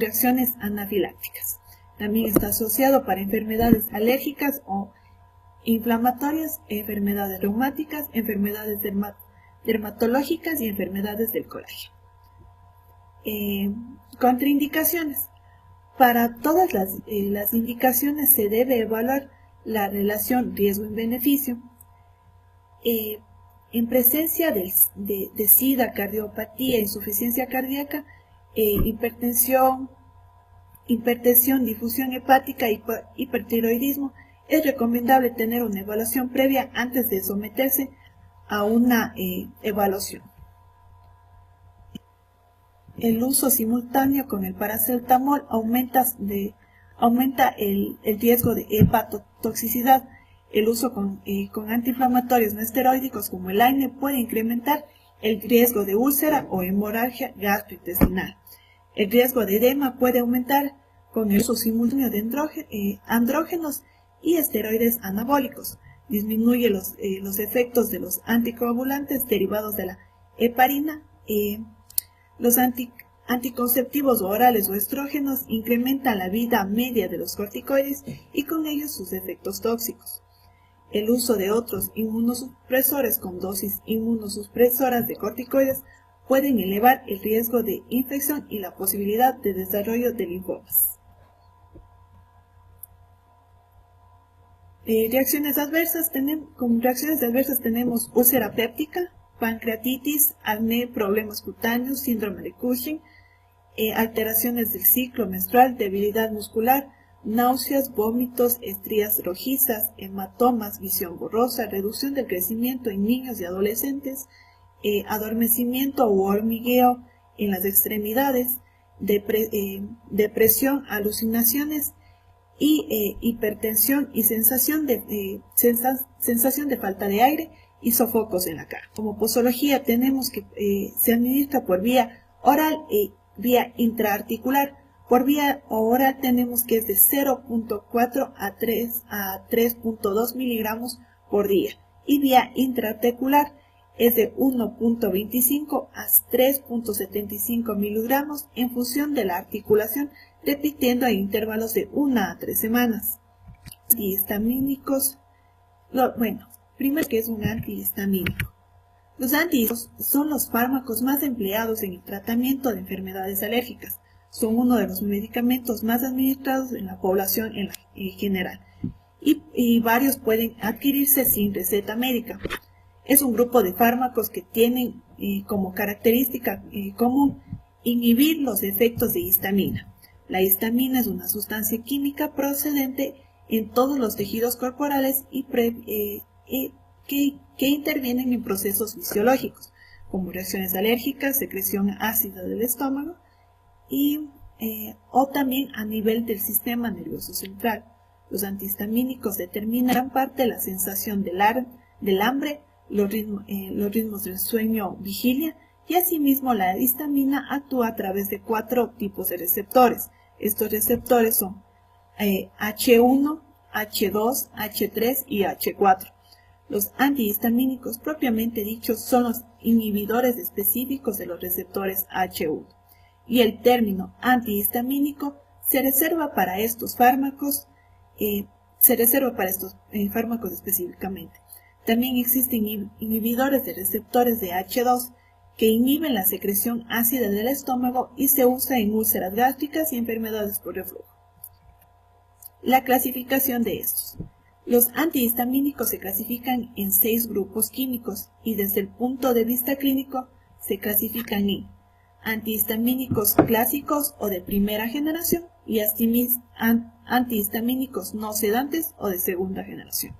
[SPEAKER 5] reacciones anafilácticas. También está asociado para enfermedades alérgicas o inflamatorias, enfermedades reumáticas, enfermedades dermatológicas y enfermedades del colágeno. Contraindicaciones. Para todas las indicaciones se debe evaluar la relación riesgo-beneficio. En presencia de SIDA, cardiopatía, insuficiencia cardíaca, hipertensión, difusión hepática y hipertiroidismo, es recomendable tener una evaluación previa antes de someterse a una evaluación. El uso simultáneo con el paracetamol aumenta el riesgo de hepatotoxicidad. El uso con antiinflamatorios no esteroídicos como el AINE puede incrementar el riesgo de úlcera o hemorragia gastrointestinal. El riesgo de edema puede aumentar con el uso simultáneo de andrógenos y esteroides anabólicos. Disminuye los efectos de los anticoagulantes derivados de la heparina. Los anticonceptivos orales o estrógenos incrementan la vida media de los corticoides y con ellos sus efectos tóxicos. El uso de otros inmunosupresores con dosis inmunosupresoras de corticoides pueden elevar el riesgo de infección y la posibilidad de desarrollo de linfomas. Como reacciones adversas tenemos úlcera péptica, pancreatitis, acné, problemas cutáneos, síndrome de Cushing, alteraciones del ciclo menstrual, debilidad muscular, náuseas, vómitos, estrías rojizas, hematomas, visión borrosa, reducción del crecimiento en niños y adolescentes, adormecimiento u hormigueo en las extremidades, depresión, alucinaciones y hipertensión y sensación de falta de aire y sofocos en la cara. Como posología tenemos que se administra por vía oral y vía intraarticular. Por vía oral tenemos que es de 0.4 a 3.2 miligramos por día y vía intraarticular es de 1.25 a 3.75 miligramos en función de la articulación, repitiendo a intervalos de 1 a 3 semanas. Antihistamínicos, primero, que es un antihistamínico. Los antihistamínicos son los fármacos más empleados en el tratamiento de enfermedades alérgicas. Son uno de los medicamentos más administrados en la población en general y varios pueden adquirirse sin receta médica. Es un grupo de fármacos que tienen como característica común inhibir los efectos de histamina. La histamina es una sustancia química procedente en todos los tejidos corporales y que intervienen en procesos fisiológicos, como reacciones alérgicas, secreción ácida del estómago o también a nivel del sistema nervioso central. Los antihistamínicos determinan gran parte de la sensación del hambre, los ritmos del sueño-vigilia y asimismo la histamina actúa a través de 4 tipos de receptores. Estos receptores son H1, H2, H3 y H4. Los antihistamínicos propiamente dichos son los inhibidores específicos de los receptores H1 y el término antihistamínico se reserva para estos fármacos, específicamente. También existen inhibidores de receptores de H2 que inhiben la secreción ácida del estómago y se usa en úlceras gástricas y enfermedades por reflujo. La clasificación de estos. Los antihistamínicos se clasifican en 6 grupos químicos y desde el punto de vista clínico se clasifican en antihistamínicos clásicos o de primera generación y antihistamínicos no sedantes o de segunda generación.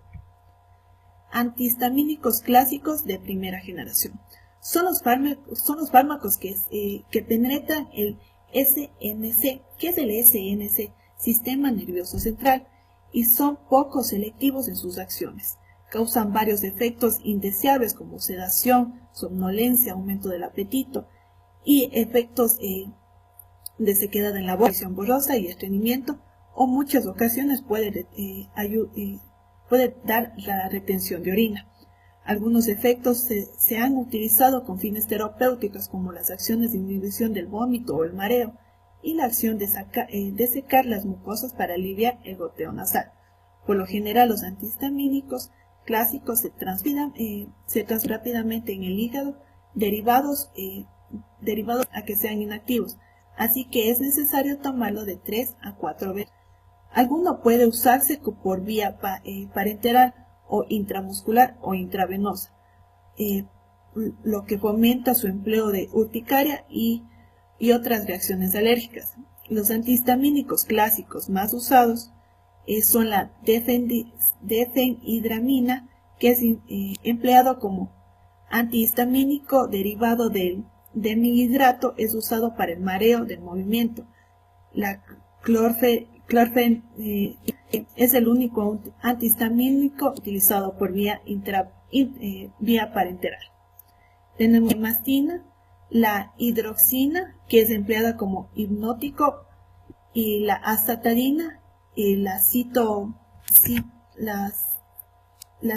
[SPEAKER 5] Antihistamínicos clásicos de primera generación. Son los fármacos que penetran el SNC. ¿Qué es el SNC? Sistema nervioso central, y son poco selectivos en sus acciones. Causan varios efectos indeseables como sedación, somnolencia, aumento del apetito y efectos de sequedad en la boca, visión borrosa y estreñimiento, o muchas ocasiones puede dar la retención de orina. Algunos efectos se han utilizado con fines terapéuticos como las acciones de inhibición del vómito o el mareo y la acción de secar las mucosas para aliviar el goteo nasal. Por lo general, los antihistamínicos clásicos se transfieren rápidamente en el hígado, derivados a que sean inactivos, así que es necesario tomarlo de 3 a 4 veces. Alguno puede usarse por vía parenteral o intramuscular o intravenosa, lo que fomenta su empleo de urticaria y otras reacciones alérgicas. Los antihistamínicos clásicos más usados son la difenhidramina, que es empleado como antihistamínico derivado del demihidrato, es usado para el mareo del movimiento. La clorfen es el único antihistamínico utilizado por vía parenteral. Tenemos la mastina, la hidroxina, que es empleada como hipnótico, y la astatadina y la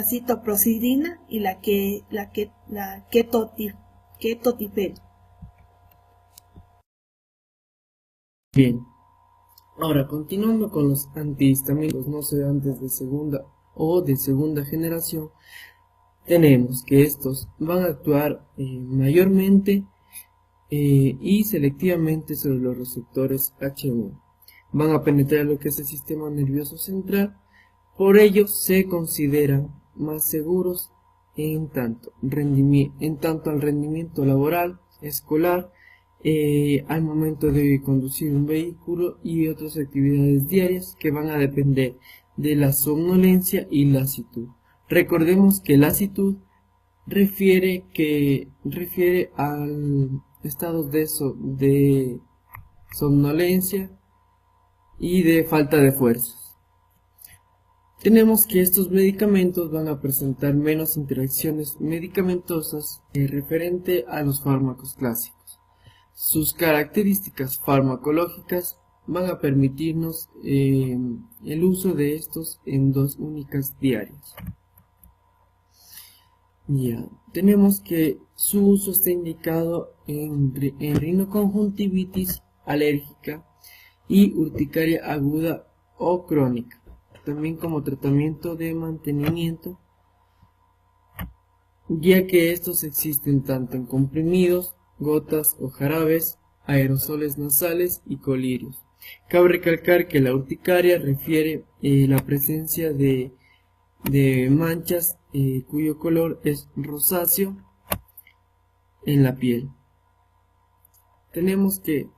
[SPEAKER 5] citoprocidina y la ketotifen.
[SPEAKER 6] Bien, ahora continuando con los antihistamínicos no sedantes de segunda o de segunda generación, tenemos que estos van a actuar mayormente y selectivamente sobre los receptores H1. Van a penetrar lo que es el sistema nervioso central, por ello se consideran más seguros en tanto al rendimiento laboral, escolar, al momento de conducir un vehículo y otras actividades diarias que van a depender de la somnolencia y lasitud. Recordemos que lasitud refiere al estados de somnolencia y de falta de fuerzas. Tenemos que estos medicamentos van a presentar menos interacciones medicamentosas referente a los fármacos clásicos. Sus características farmacológicas van a permitirnos el uso de estos en 2 únicas diarias. Ya, tenemos que su uso está indicado en rinoconjuntivitis alérgica y urticaria aguda o crónica, también como tratamiento de mantenimiento, ya que estos existen tanto en comprimidos, gotas o jarabes, aerosoles nasales y colirios. Cabe recalcar que la urticaria refiere la presencia de manchas cuyo color es rosáceo en la piel. Tenemos que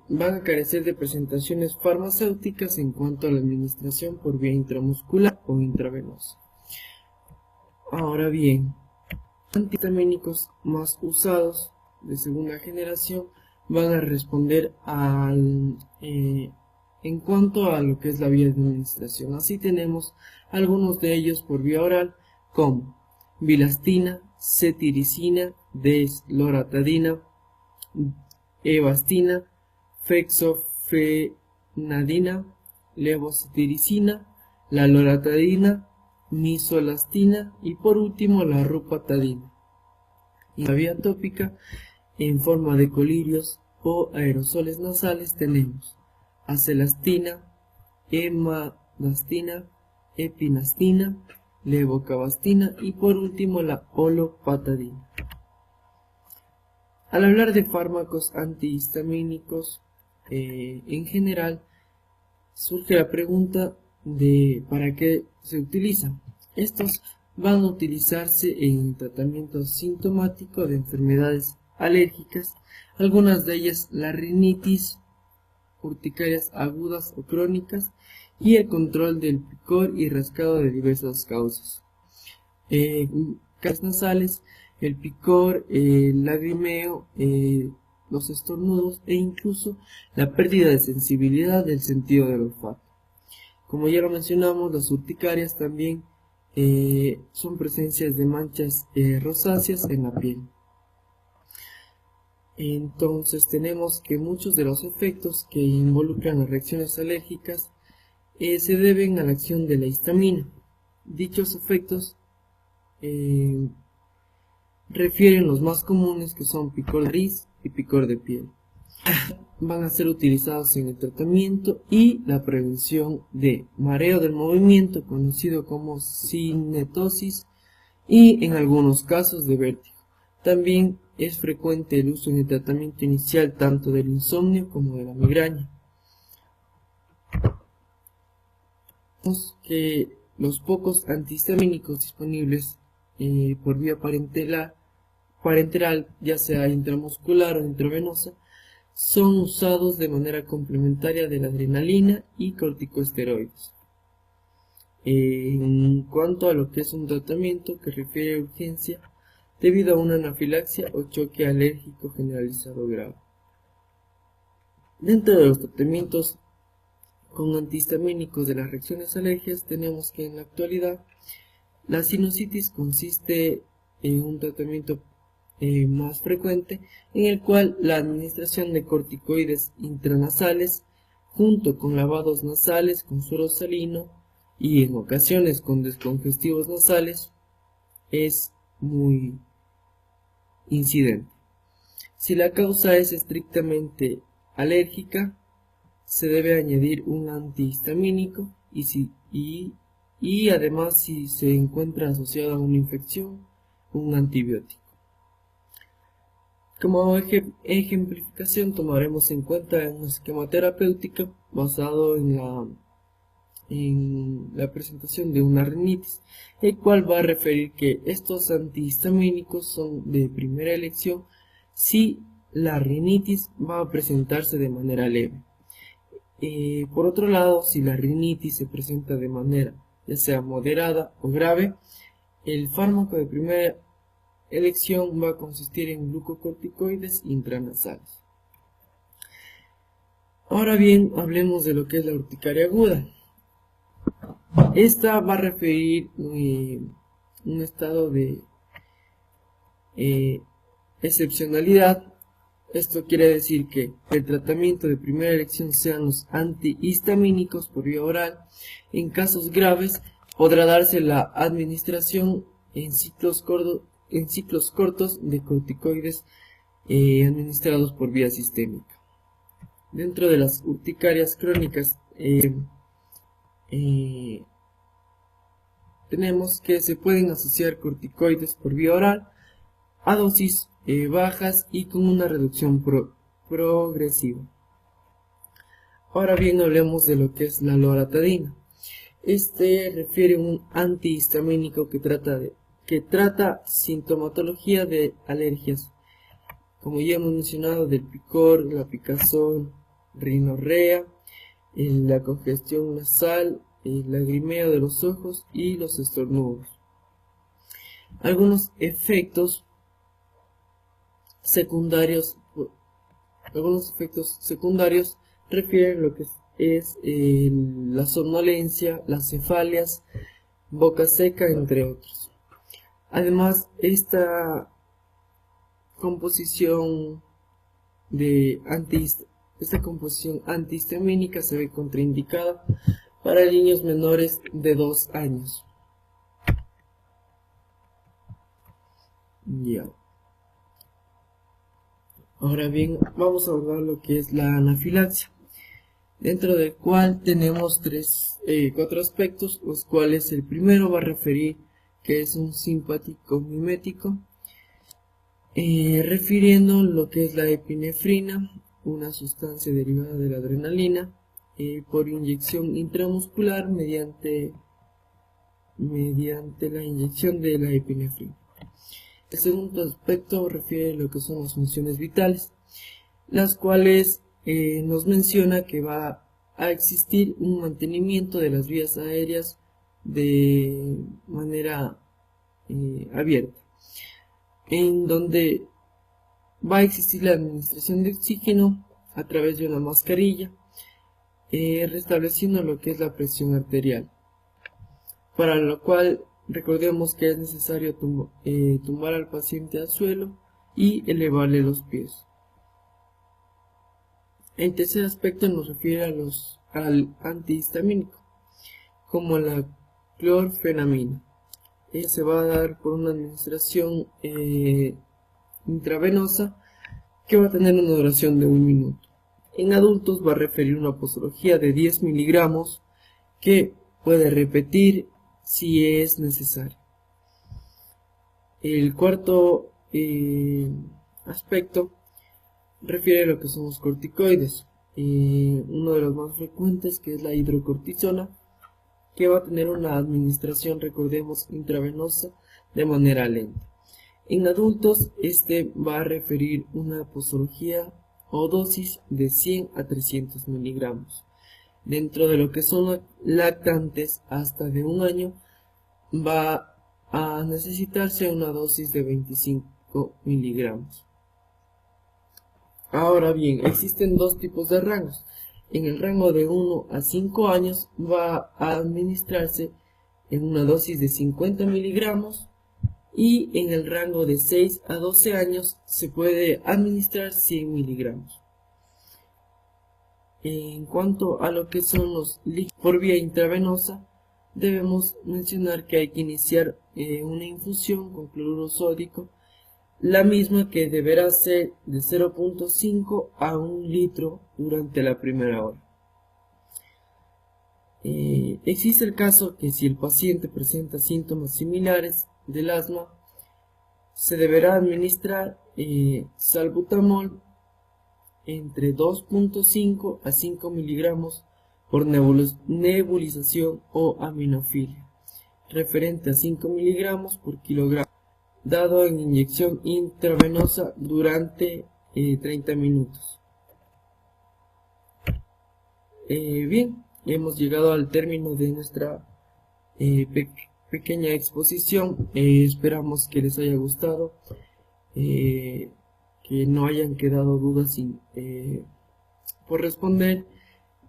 [SPEAKER 6] van a carecer de presentaciones farmacéuticas en cuanto a la administración por vía intramuscular o intravenosa. Ahora bien, antihistamínicos más usados de segunda generación van a responder en cuanto a lo que es la vía de administración. Así tenemos algunos de ellos por vía oral, como bilastina, cetiricina, desloratadina, evastina, fexofenadina, levocetiricina, la loratadina, misolastina y por último la rupatadina. Y la vía tópica en forma de colirios o aerosoles nasales tenemos acelastina, emadastina, epinastina, levocabastina y por último la olopatadina. Al hablar de fármacos antihistamínicos en general, surge la pregunta de ¿para qué se utilizan? Estos van a utilizarse en tratamiento sintomático de enfermedades alérgicas, algunas de ellas la rinitis, urticarias agudas o crónicas y el control del picor y rascado de diversas causas. Causas nasales, el picor, el lagrimeo, los estornudos e incluso la pérdida de sensibilidad del sentido del olfato. Como ya lo mencionamos, las urticarias también son presencias de manchas rosáceas en la piel. Entonces tenemos que muchos de los efectos que involucran las reacciones alérgicas se deben a la acción de la histamina. Dichos efectos refieren los más comunes, que son picor de nariz y picor de piel. Van a ser utilizados en el tratamiento y la prevención de mareo del movimiento, conocido como cinetosis, y en algunos casos de vértigo. También es frecuente el uso en el tratamiento inicial tanto del insomnio como de la migraña. Vemos que los pocos antihistamínicos disponibles por vía parenteral, ya sea intramuscular o intravenosa, son usados de manera complementaria de la adrenalina y corticosteroides. En cuanto a lo que es un tratamiento que refiere a urgencia debido a una anafilaxia o choque alérgico generalizado grave. Dentro de los tratamientos con antihistamínicos de las reacciones alérgicas tenemos que en la actualidad la sinusitis consiste en un tratamiento más frecuente en el cual la administración de corticoides intranasales junto con lavados nasales con suero salino y en ocasiones con descongestivos nasales es muy incidente. Si la causa es estrictamente alérgica, se debe añadir un antihistamínico y además si se encuentra asociada a una infección, un antibiótico. Como ejemplificación tomaremos en cuenta un esquema terapéutico basado en la presentación de una rinitis, el cual va a referir que estos antihistamínicos son de primera elección si la rinitis va a presentarse de manera leve. Por otro lado, si la rinitis se presenta de manera ya sea moderada o grave, el fármaco de primera elección va a consistir en glucocorticoides intranasales. Ahora bien, hablemos de lo que es la urticaria aguda. Esta va a referir un estado de excepcionalidad. Esto quiere decir que el tratamiento de primera elección sean los antihistamínicos por vía oral. En casos graves podrá darse la administración en ciclos cortos de corticoides administrados por vía sistémica. Dentro de las urticarias crónicas tenemos que se pueden asociar corticoides por vía oral a dosis bajas y con una reducción progresiva. Ahora bien, hablemos de lo que es la loratadina. Este refiere a un antihistamínico que trata sintomatología de alergias, como ya hemos mencionado, del picor, la picazón, rinorrea, la congestión nasal, el lagrimeo de los ojos y los estornudos. Algunos efectos secundarios refieren lo que es la somnolencia, las cefalias, boca seca, entre otros. Además, esta composición antihistamínica se ve contraindicada para niños menores de 2 años. Ya. Ahora bien, vamos a abordar lo que es la anafilaxia, dentro del cual tenemos 4 aspectos, los cuales el primero va a referir que es un simpático mimético, refiriendo lo que es la epinefrina, una sustancia derivada de la adrenalina, por inyección intramuscular mediante la inyección de la epinefrina. El segundo aspecto refiere a lo que son las funciones vitales, las cuales nos menciona que va a existir un mantenimiento de las vías aéreas de manera abierta, en donde va a existir la administración de oxígeno a través de una mascarilla, restableciendo lo que es la presión arterial, para lo cual recordemos que es necesario tumbar al paciente al suelo y elevarle los pies. El tercer aspecto nos refiere al antihistamínico, como la clorfenamina. Se va a dar por una administración intravenosa que va a tener una duración de 1 minuto. En adultos va a referir una posología de 10 miligramos que puede repetir si es necesario. El cuarto aspecto refiere a lo que son los corticoides. Uno de los más frecuentes, que es la hidrocortisona, que va a tener una administración, recordemos, intravenosa de manera lenta. En adultos, este va a referir una posología o dosis de 100 a 300 miligramos. Dentro de lo que son lactantes hasta de un año, va a necesitarse una dosis de 25 miligramos. Ahora bien, existen dos tipos de rangos. En el rango de 1 a 5 años va a administrarse en una dosis de 50 miligramos, y en el rango de 6 a 12 años se puede administrar 100 miligramos. En cuanto a lo que son los líquidos por vía intravenosa, debemos mencionar que hay que iniciar una infusión con cloruro sódico, la misma que deberá ser de 0.5 a 1 litro durante la primera hora. Existe el caso que si el paciente presenta síntomas similares del asma, se deberá administrar salbutamol entre 2.5 a 5 miligramos por nebulización o aminofilia, referente a 5 miligramos por kilogramo, dado en inyección intravenosa durante 30 minutos. Bien, hemos llegado al término de nuestra pequeña exposición. Esperamos que les haya gustado, que no hayan quedado dudas por responder.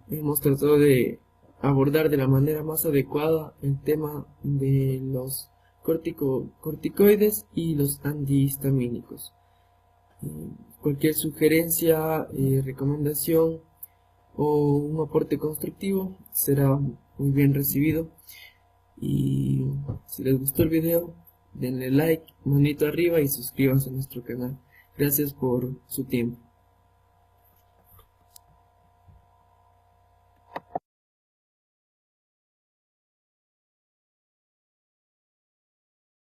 [SPEAKER 6] Hemos tratado de abordar de la manera más adecuada el tema de los corticoides y los antihistamínicos. Cualquier sugerencia, recomendación o un aporte constructivo será muy bien recibido. Y si les gustó el video, denle like, manito arriba y suscríbanse a nuestro canal. Gracias por su tiempo.